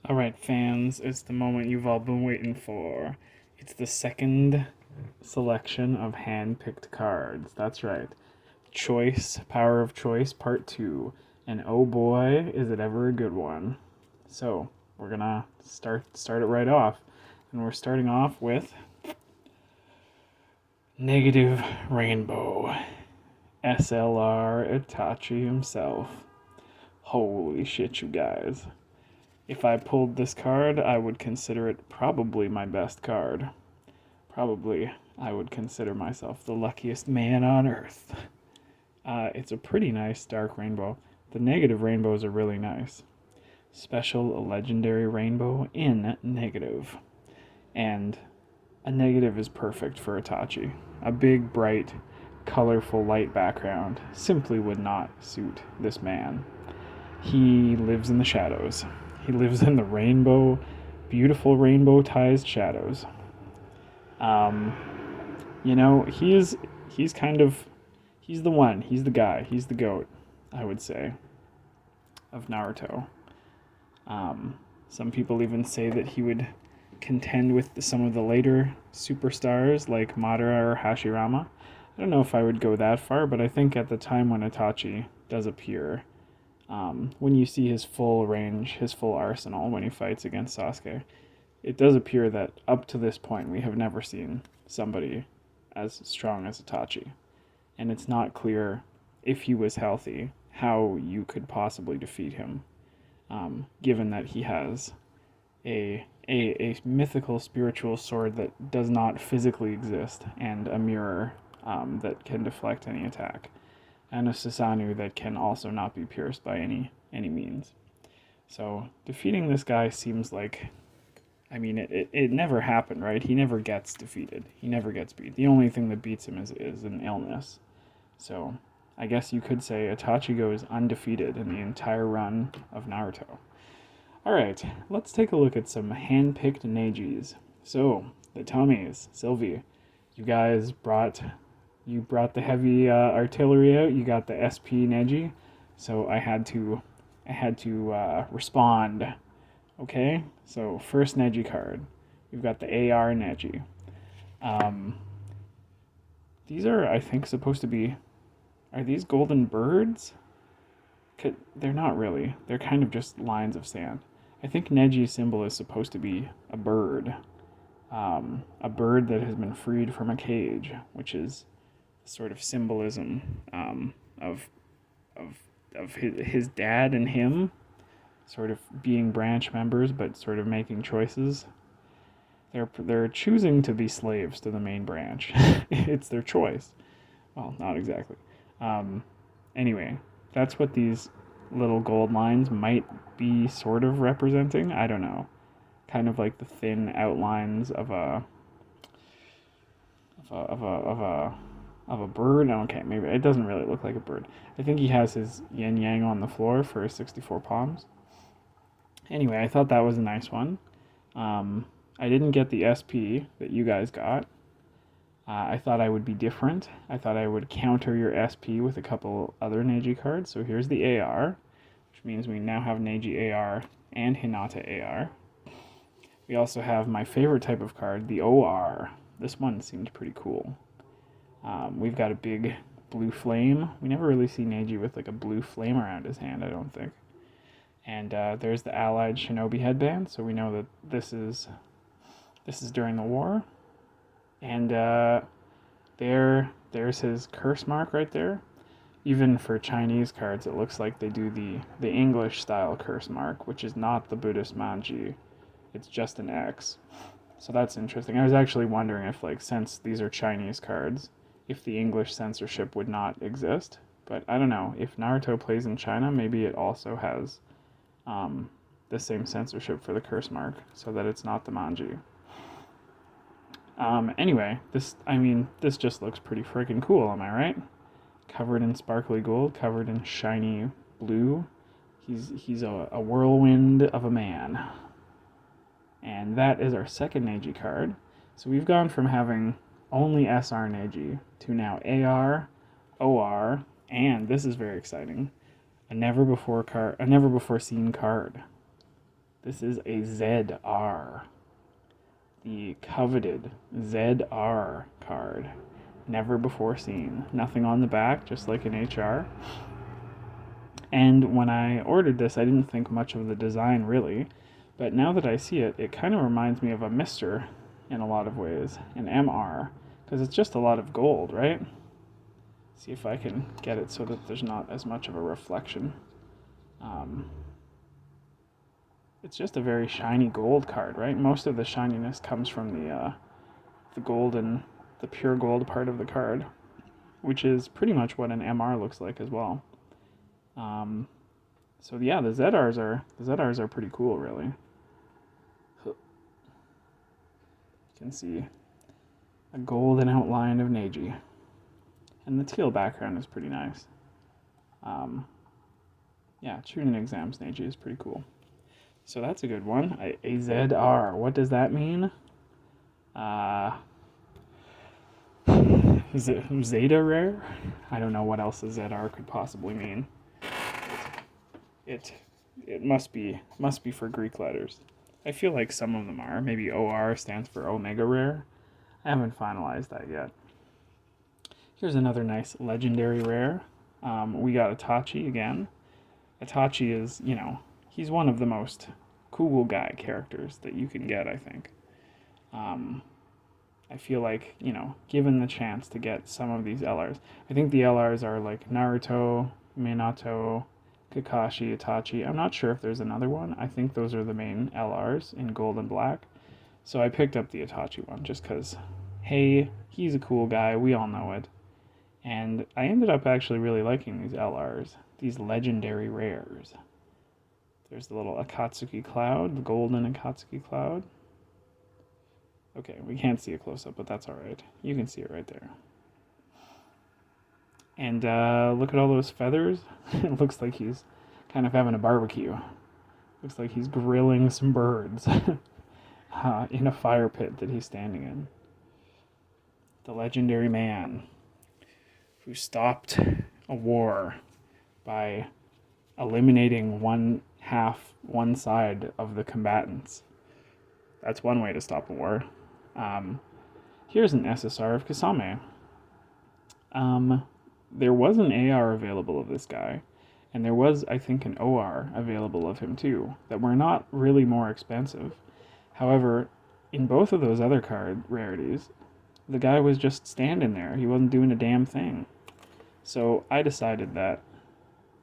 Alright, fans, it's the moment you've all been waiting for. It's the second selection of hand-picked cards. That's right. Choice, Power of Choice, Part 2. And oh boy, is it ever a good one. So, we're gonna start it right off. And we're starting off with Negative Rainbow. SLR Itachi himself. Holy shit, you guys. If I pulled this card, I would consider it probably my best card. Probably I would consider myself the luckiest man on earth. It's a pretty nice dark rainbow. The negative rainbows are really nice. Special legendary rainbow in negative. And a negative is perfect for Itachi. A big, bright, colorful, light background simply would not suit this man. He lives in the shadows. He lives in the beautiful rainbow-tized shadows. Um, he's kind of, he's the one. He's the guy. He's the goat, I would say, of Naruto. Some people even say that he would contend with some of the later superstars like Madara or Hashirama. I don't know if I would go that far, but I think at the time when Itachi does appear, when you see his full range, his full arsenal when he fights against Sasuke, it does appear that up to this point we have never seen somebody as strong as Itachi. And it's not clear, if he was healthy, how you could possibly defeat him, given that he has a mythical spiritual sword that does not physically exist, and a mirror that can deflect any attack, and a Susanoo that can also not be pierced by any means. So defeating this guy seems like, I mean, it never happened, right? He never gets defeated. He never gets beat. The only thing that beats him is an illness. So I guess you could say Itachi goes undefeated in the entire run of Naruto. Alright, let's take a look at some hand-picked Neijis. So, the Tommies, Sylvie, you guys brought the heavy artillery out. You got the SP Neji, so I had to respond. Okay, so first Neji card, you've got the AR Neji. These are, I think, supposed to be. Are these golden birds? They're not really. They're kind of just lines of sand. I think Neji's symbol is supposed to be a bird. A bird that has been freed from a cage, which is sort of symbolism of his dad and him sort of being branch members, but sort of making choices. They're choosing to be slaves to the main branch. It's their choice. Well, not exactly. Anyway, that's what these little gold lines might be sort of representing. I don't know. Kind of like the thin outlines of a bird. Okay, maybe it doesn't really look like a bird. I think he has his yin yang on the floor for his 64 palms. Anyway, I thought that was a nice one. I didn't get the SP that you guys got. I thought I would be different. I thought I would counter your SP with a couple other Neji cards. So here's the AR, which means we now have Neji AR and Hinata AR. We also have my favorite type of card, the OR. This one seemed pretty cool. We've got a big blue flame. We never really see Neji with like a blue flame around his hand, I don't think. And there's the allied shinobi headband, so we know that this is during the war. And there's his curse mark right there. Even for Chinese cards, it looks like they do the English style curse mark, which is not the Buddhist manji. It's just an X. So that's interesting. I was actually wondering if, like, since these are Chinese cards, if the English censorship would not exist. But I don't know. If Naruto plays in China, maybe it also has the same censorship for the curse mark, so that it's not the manji. Anyway, this just looks pretty freaking cool, am I right? Covered in sparkly gold, covered in shiny blue. He's a whirlwind of a man. And that is our second Neji card. So we've gone from having only SR Neji to now AR, OR, and this is very exciting, a never before seen card. This is a ZR, the coveted ZR card. Never before seen. Nothing on the back, just like an HR. And when I ordered this, I didn't think much of the design really, but now that I see it, it kind of reminds me of a Mister in a lot of ways, an MR, because it's just a lot of gold, right? See if I can get it so that there's not as much of a reflection. It's just a very shiny gold card, right? Most of the shininess comes from the gold and the pure gold part of the card, which is pretty much what an MR looks like as well. So yeah, the ZRs are pretty cool, really. You can see a golden outline of Neji, and the teal background is pretty nice. Yeah, Chunin Exams Neji is pretty cool. So that's a good one. A ZR. What does that mean? Is it Zeta rare? I don't know what else a ZR could possibly mean. It must be for Greek letters. I feel like some of them are. Maybe OR stands for Omega Rare. I haven't finalized that yet. Here's another nice legendary rare. We got Itachi again. Itachi is, he's one of the most cool guy characters that you can get, I think. I feel like, given the chance to get some of these LRs, I think the LRs are like Naruto, Minato, Kakashi, Itachi. I'm not sure if there's another one. I think those are the main LRs in gold and black. So I picked up the Itachi one just because, hey, he's a cool guy. We all know it. And I ended up actually really liking these LRs, these legendary rares. There's the little Akatsuki Cloud, the golden Akatsuki Cloud. Okay, we can't see a close-up, but that's all right. You can see it right there. And look at all those feathers. It looks like he's kind of having a barbecue. Looks like he's grilling some birds in a fire pit that he's standing in. The legendary man who stopped a war by eliminating one side of the combatants. That's one way to stop a war. Here's an SSR of Kisame. There was an AR available of this guy, and there was, I think, an OR available of him too, that were not really more expensive. However, in both of those other card rarities, the guy was just standing there. He wasn't doing a damn thing. So I decided that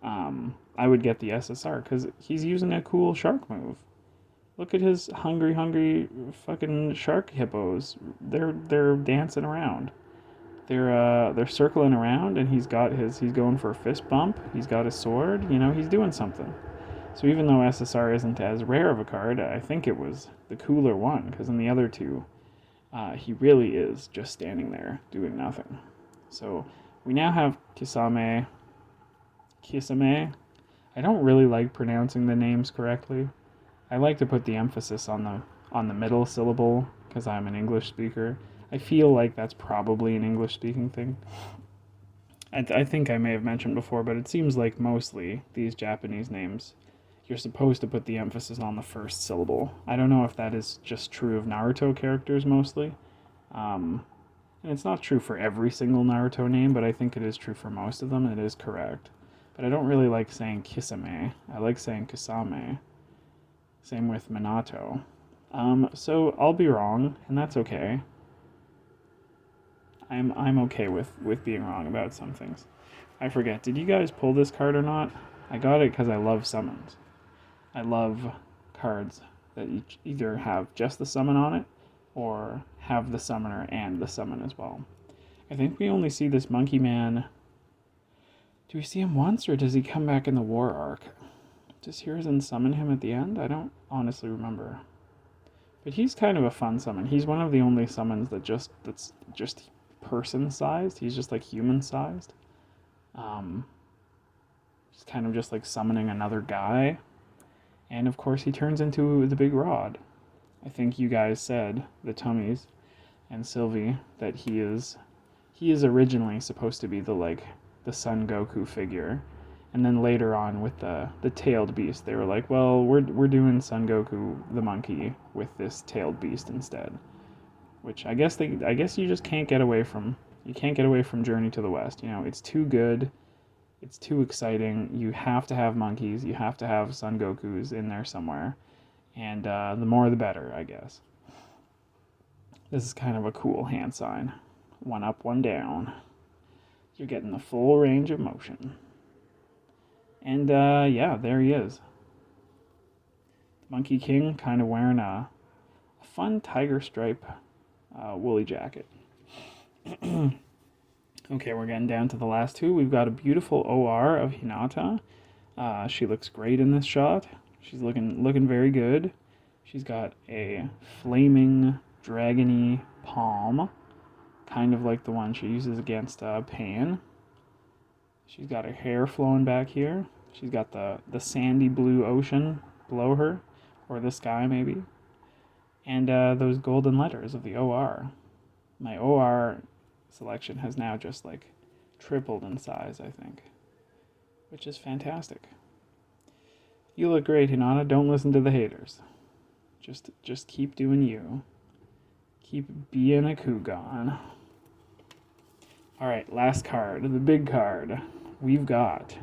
I would get the SSR because he's using a cool shark move. Look at his hungry fucking shark hippos. They're dancing around. They're circling around, and he's going for a fist bump. He's got his sword. He's doing something. So even though SSR isn't as rare of a card, I think it was the cooler one because in the other two, he really is just standing there doing nothing. So we now have Kisame. I don't really like pronouncing the names correctly. I like to put the emphasis on the middle syllable because I'm an English speaker. I feel like that's probably an English-speaking thing. I think I may have mentioned before, but it seems like mostly these Japanese names, you're supposed to put the emphasis on the first syllable. I don't know if that is just true of Naruto characters mostly. And it's not true for every single Naruto name, but I think it is true for most of them, and it is correct. But I don't really like saying Kisame. I like saying Kisame. Same with Minato. So I'll be wrong, and that's okay. I'm okay with being wrong about some things. I forget, did you guys pull this card or not? I got it because I love summons. I love cards that either have just the summon on it, or have the summoner and the summon as well. I think we only see this Monkey Man. Do we see him once, or does he come back in the war arc? Does Hiruzen summon him at the end? I don't honestly remember. But he's kind of a fun summon. He's one of the only summons that's just person-sized. He's just like human-sized. He's kind of just like summoning another guy. And of course he turns into the big rod. I think you guys said, the Tummies and Sylvie, that he is originally supposed to be the Son Goku figure. And then later on with the tailed beast, they were like, well, we're doing Son Goku the monkey with this tailed beast instead. Which I guess you just can't get away from. You can't get away from Journey to the West. You know, it's too good. It's too exciting. You have to have monkeys. You have to have Son Gokus in there somewhere. And the more the better, I guess. This is kind of a cool hand sign. One up, one down. You're getting the full range of motion. And yeah, there he is. Monkey King kind of wearing a fun tiger stripe woolly jacket. Okay, we're getting down to the last two. We've got a beautiful OR of Hinata. She looks great in this shot. She's looking very good. She's got a flaming dragony palm, kind of like the one she uses against Pain. She's got her hair flowing back here. She's got the sandy blue ocean below her, or the sky maybe. And those golden letters of the OR. My OR selection has now just like tripled in size, I think, which is fantastic. You look great, Hinata. Don't listen to the haters. Just keep doing you. Keep being a Kugan. All right, last card, the big card. We've got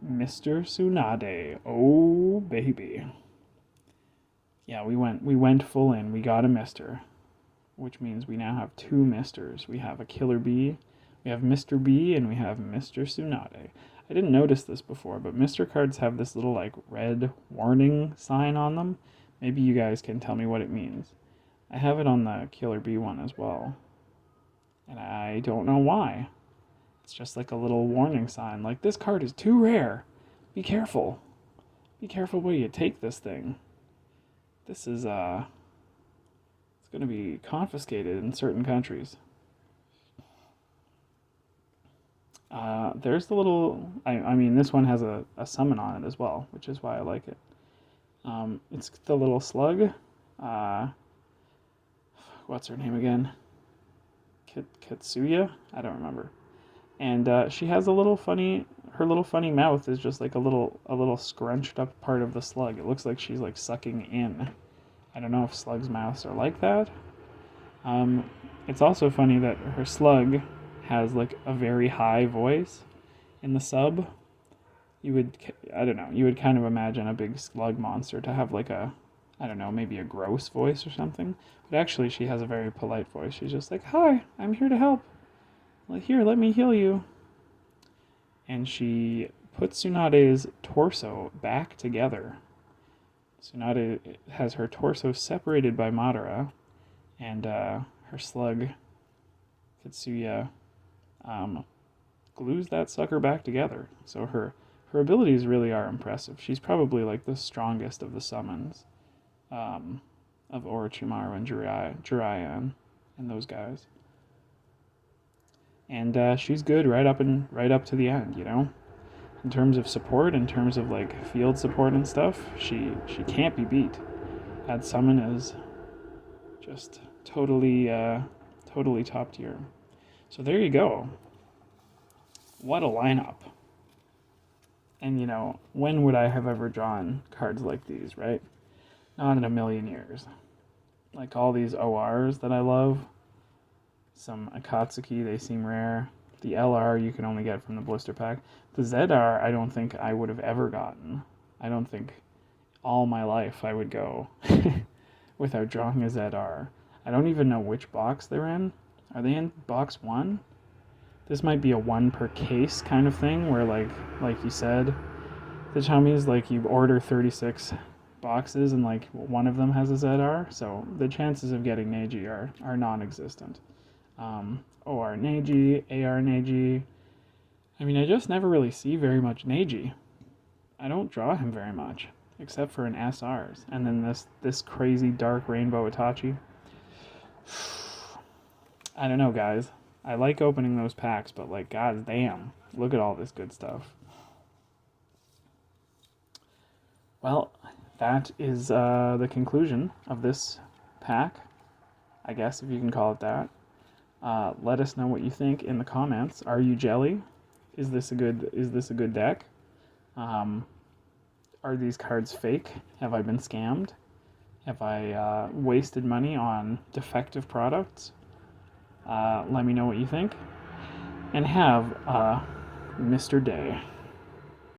Mr. Tsunade. Oh baby. Yeah, we went full in. We got a Mister, which means we now have two Misters. We have a Killer Bee, we have Mr. B, and we have Mr. Tsunade. I didn't notice this before, but Mr. cards have this little like red warning sign on them. Maybe you guys can tell me what it means. I have it on the Killer Bee one as well, and I don't know why. It's just like a little warning sign, like this card is too rare. Be careful. Be careful where you take this thing. This is it's going to be confiscated in certain countries. There's the little, I mean, this one has a summon on it as well, which is why I like it. It's the little slug. What's her name again? Katsuya? I don't remember. And she has her little funny mouth is just like a little scrunched up part of the slug. It looks like she's like sucking in. I don't know if slugs' mouths are like that. It's also funny that her slug has like a very high voice in the sub. You would kind of imagine a big slug monster to have like a, I don't know, maybe a gross voice or something. But actually she has a very polite voice. She's just like, "Hi, I'm here to help. Like, here, let me heal you." And she puts Tsunade's torso back together. Tsunade has her torso separated by Madara, and her slug, Katsuya, glues that sucker back together. So her abilities really are impressive. She's probably like the strongest of the summons of Orochimaru and Jiraiya and those guys. And she's good right up to the end, you know? In terms of support, in terms of like field support and stuff, she can't be beat. That summon is just totally top tier. So there you go. What a lineup. And you know, when would I have ever drawn cards like these, right? Not in a million years. Like all these ORs that I love. Some Akatsuki, they seem rare. The LR you can only get from the blister pack. The ZR I don't think I would have ever gotten. I don't think all my life I would go without drawing a ZR. I don't even know which box they're in. Are they in box 1? This might be a 1 per case kind of thing where like you said, the chummies, like you order 36 boxes and like one of them has a ZR, so the chances of getting Neji are non-existent. OR Neji, AR Neji. I mean, I just never really see very much Neji. I don't draw him very much, except for in SRs. And then this crazy dark rainbow Itachi. I don't know, guys. I like opening those packs, but like, god damn, look at all this good stuff. Well, that is the conclusion of this pack, I guess, if you can call it that. Let us know what you think in the comments. Are you jelly? Is this a good deck? Um, are these cards fake? Have I been scammed? Have I wasted money on defective products? Let me know what you think. And have Mr. Day.